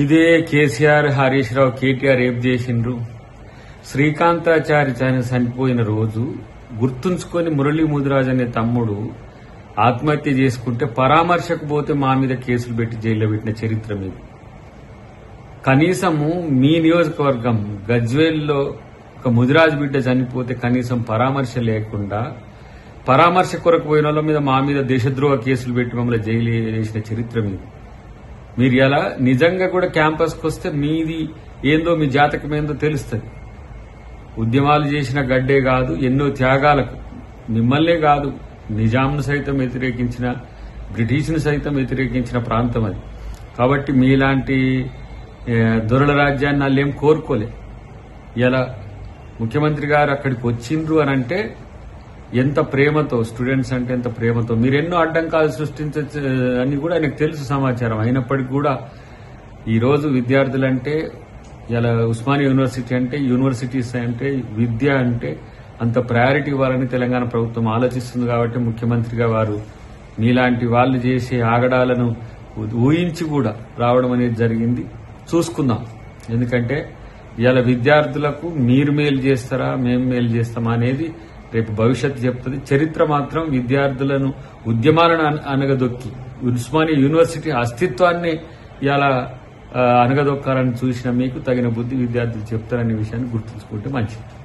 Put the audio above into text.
ఇదే కేసీఆర్, హరీష్ రావు, కేటీఆర్ ఏం చేసిండ్రు? శ్రీకాంతాచారి చనిపోయిన రోజు గుర్తుంచుకొని మురళీ ముదిరాజ్ అనే తమ్ముడు ఆత్మహత్య చేసుకుంటే పరామర్శకు పోతే మా మీద కేసులు పెట్టి జైల్లో పెట్టిన చరిత్ర మీది. కనీసము మీ నియోజకవర్గం గజ్వేల్లో ఒక ముదిరాజ్ బిడ్డ చనిపోతే కనీసం పరామర్శ లేకుండా పరామర్శ కొరకు పోయిన వాళ్ళ మీద మా మీద దేశద్రోహ కేసులు పెట్టి మమ్మల్ని జైలు వేసిన చరిత్ర మీది. మీరు ఎలా నిజంగా కూడా క్యాంపస్కి వస్తే మీది ఏందో, మీ జాతకం ఏందో తెలుస్తుంది. ఉద్యమాలు చేసిన గడ్డే కాదు, ఎన్నో త్యాగాలకు మిమ్మల్నే కాదు నిజాంను సైతం వ్యతిరేకించిన, బ్రిటిష్ను సైతం వ్యతిరేకించిన ప్రాంతం అది. కాబట్టి మీలాంటి దొరల రాజ్యాన్ని వాళ్ళేం కోరుకోలే. ఇలా ముఖ్యమంత్రి గారు అక్కడికి వచ్చిండ్రు అని అంటే ఎంత ప్రేమతో, స్టూడెంట్స్ అంటే ఎంత ప్రేమతో, మీరెన్నో అడ్డంకాలు సృష్టించచ్చు అని కూడా ఆయనకు తెలుసు సమాచారం. అయినప్పటికీ కూడా ఈరోజు విద్యార్థులంటే, ఇలా ఉస్మానియా యూనివర్సిటీ అంటే, యూనివర్సిటీస్ అంటే, విద్య అంటే అంత ప్రయారిటీ ఇవ్వాలని తెలంగాణ ప్రభుత్వం ఆలోచిస్తుంది. కాబట్టి ముఖ్యమంత్రిగా వారు మీలాంటి వాళ్ళు చేసే ఆగడాలను ఊహించి కూడా రావడం అనేది జరిగింది. చూసుకుందాం. ఎందుకంటే ఇలా విద్యార్థులకు మీరు మేలు చేస్తారా, మేము మేలు చేస్తామా అనేది రేపు భవిష్యత్తు చెప్తుంది. చరిత్ర మాత్రం విద్యార్థులను, ఉద్యమాలను అనగదొక్కి ఉస్మానియా యూనివర్సిటీ అస్తిత్వాన్ని ఇలా అనగదొక్కాలని చూసిన మీకు తగిన బుద్ధి విద్యార్థులు చెప్తారనే విషయాన్ని గుర్తుంచుకుంటే మంచిది.